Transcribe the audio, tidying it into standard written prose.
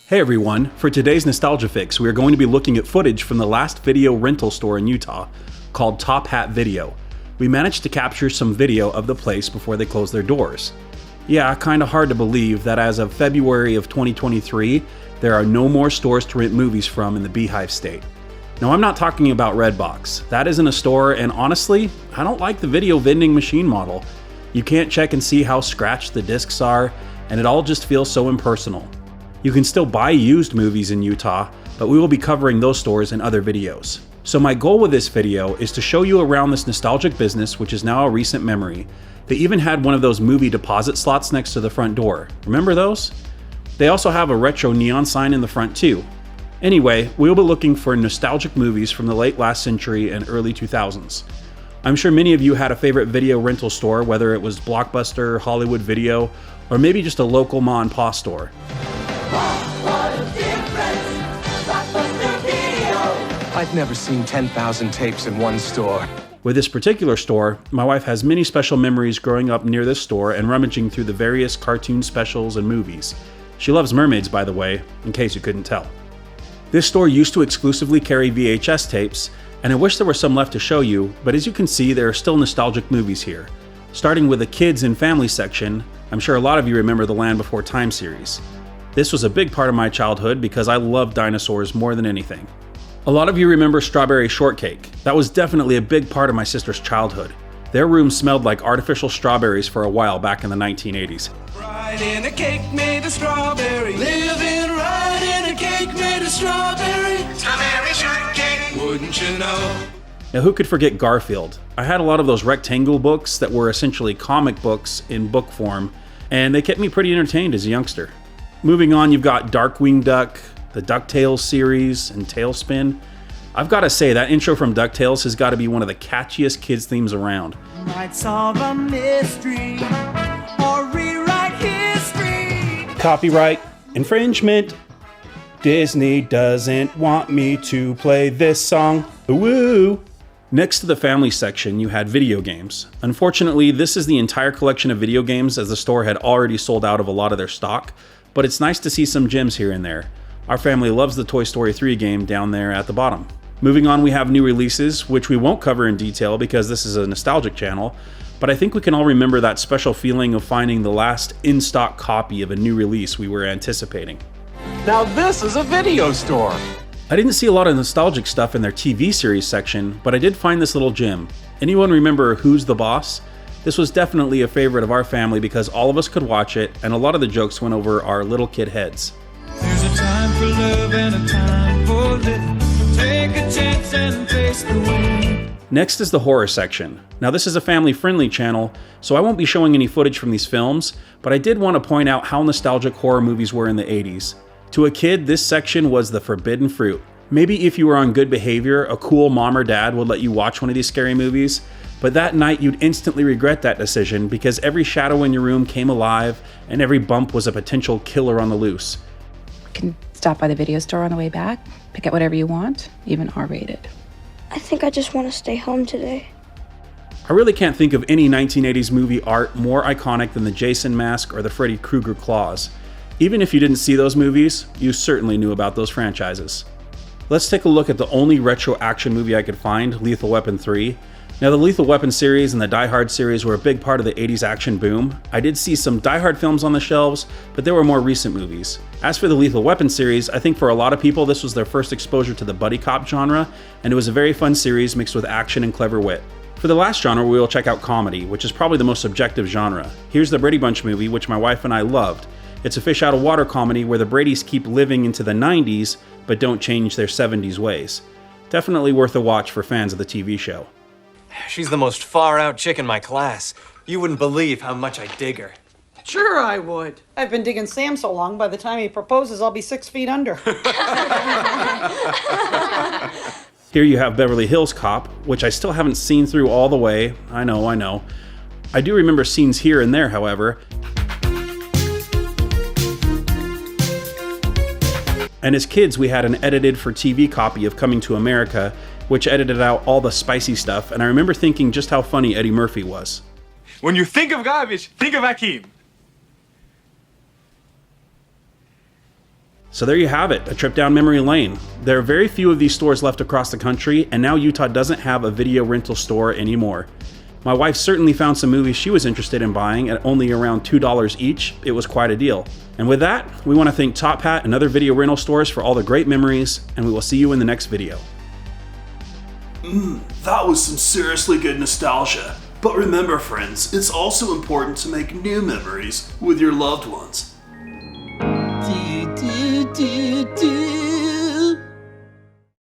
Hey everyone, for today's Nostalgia Fix, we are going to be looking at footage from the last video rental store in Utah called Top Hat Video. We managed to capture some video of the place before they closed their doors. Yeah, kinda hard to believe that as of February of 2023, there are no more stores to rent movies from in the Beehive State. Now, I'm not talking about Redbox. That isn't a store, and honestly, I don't like the video vending machine model. You can't check and see how scratched the discs are, and it all just feels so impersonal. You can still buy used movies in Utah, but we will be covering those stores in other videos. So my goal with this video is to show you around this nostalgic business, which is now a recent memory. They even had one of those movie deposit slots next to the front door. Remember those? They also have a retro neon sign in the front too. Anyway, we'll be looking for nostalgic movies from the late last century and early 2000s. I'm sure many of you had a favorite video rental store, whether it was Blockbuster, Hollywood Video, or maybe just a local ma and pa store. I've never seen 10,000 tapes in one store. With this particular store, my wife has many special memories growing up near this store and rummaging through the various cartoon specials and movies. She loves mermaids, by the way, in case you couldn't tell. This store used to exclusively carry VHS tapes, and I wish there were some left to show you, but as you can see, there are still nostalgic movies here. Starting with the kids and family section, I'm sure a lot of you remember the Land Before Time series. This was a big part of my childhood because I loved dinosaurs more than anything. A lot of you remember Strawberry Shortcake. That was definitely a big part of my sister's childhood. Their room smelled like artificial strawberries for a while back in the 1980s. Right in a cake made of strawberry. Living right in a cake made of strawberry. Strawberry shortcake, wouldn't you know? Now, who could forget Garfield? I had a lot of those rectangle books that were essentially comic books in book form, and they kept me pretty entertained as a youngster. Moving on, you've got Darkwing Duck, the DuckTales series, and Tailspin. I've got to say, that intro from DuckTales has got to be one of the catchiest kids' themes around. Might solve a mystery or rewrite history. Copyright infringement. Disney doesn't want me to play this song. Woo! Next to the family section, you had video games. Unfortunately, this is the entire collection of video games, as the store had already sold out of a lot of their stock, but it's nice to see some gems here and there. Our family loves the Toy Story 3 game down there at the bottom. Moving on, we have new releases, which we won't cover in detail because this is a nostalgic channel, but I think we can all remember that special feeling of finding the last in-stock copy of a new release we were anticipating. Now this is a video store. I didn't see a lot of nostalgic stuff in their TV series section, but I did find this little gem. Anyone remember Who's the Boss? This was definitely a favorite of our family because all of us could watch it, and a lot of the jokes went over our little kid heads. There's a time for love and a time for living. Take a chance and face the wind. Next is the horror section. Now, this is a family-friendly channel, so I won't be showing any footage from these films, but I did want to point out how nostalgic horror movies were in the 80s. To a kid, this section was the forbidden fruit. Maybe if you were on good behavior, a cool mom or dad would let you watch one of these scary movies, but that night you'd instantly regret that decision because every shadow in your room came alive and every bump was a potential killer on the loose. You can stop by the video store on the way back, pick out whatever you want, even R-rated. I think I just want to stay home today. I really can't think of any 1980s movie art more iconic than the Jason mask or the Freddy Krueger claws. Even if you didn't see those movies, you certainly knew about those franchises. Let's take a look at the only retro action movie I could find, Lethal Weapon 3. Now, the Lethal Weapon series and the Die Hard series were a big part of the 80s action boom. I did see some Die Hard films on the shelves, but they were more recent movies. As for the Lethal Weapon series, I think for a lot of people this was their first exposure to the buddy cop genre, and it was a very fun series mixed with action and clever wit. For the last genre, we will check out comedy, which is probably the most subjective genre. Here's the Brady Bunch movie, which my wife and I loved. It's a fish out of water comedy where the Bradys keep living into the 90s, but don't change their 70s ways. Definitely worth a watch for fans of the TV show. She's the most far-out chick in my class. You wouldn't believe how much I dig her. Sure I would. I've been digging Sam so long, by the time he proposes, I'll be 6 feet under. Here you have Beverly Hills Cop, which I still haven't seen through all the way. I know. I do remember scenes here and there, however. And as kids, we had an edited for TV copy of Coming to America, which edited out all the spicy stuff, and I remember thinking just how funny Eddie Murphy was. When you think of garbage, think of Akeem. So there you have it, a trip down memory lane. There are very few of these stores left across the country, and now Utah doesn't have a video rental store anymore. My wife certainly found some movies she was interested in buying at only around $2 each. It was quite a deal. And with that, we want to thank Top Hat and other video rental stores for all the great memories, and we will see you in the next video. That was some seriously good nostalgia. But remember, friends, it's also important to make new memories with your loved ones. Do, do, do, do.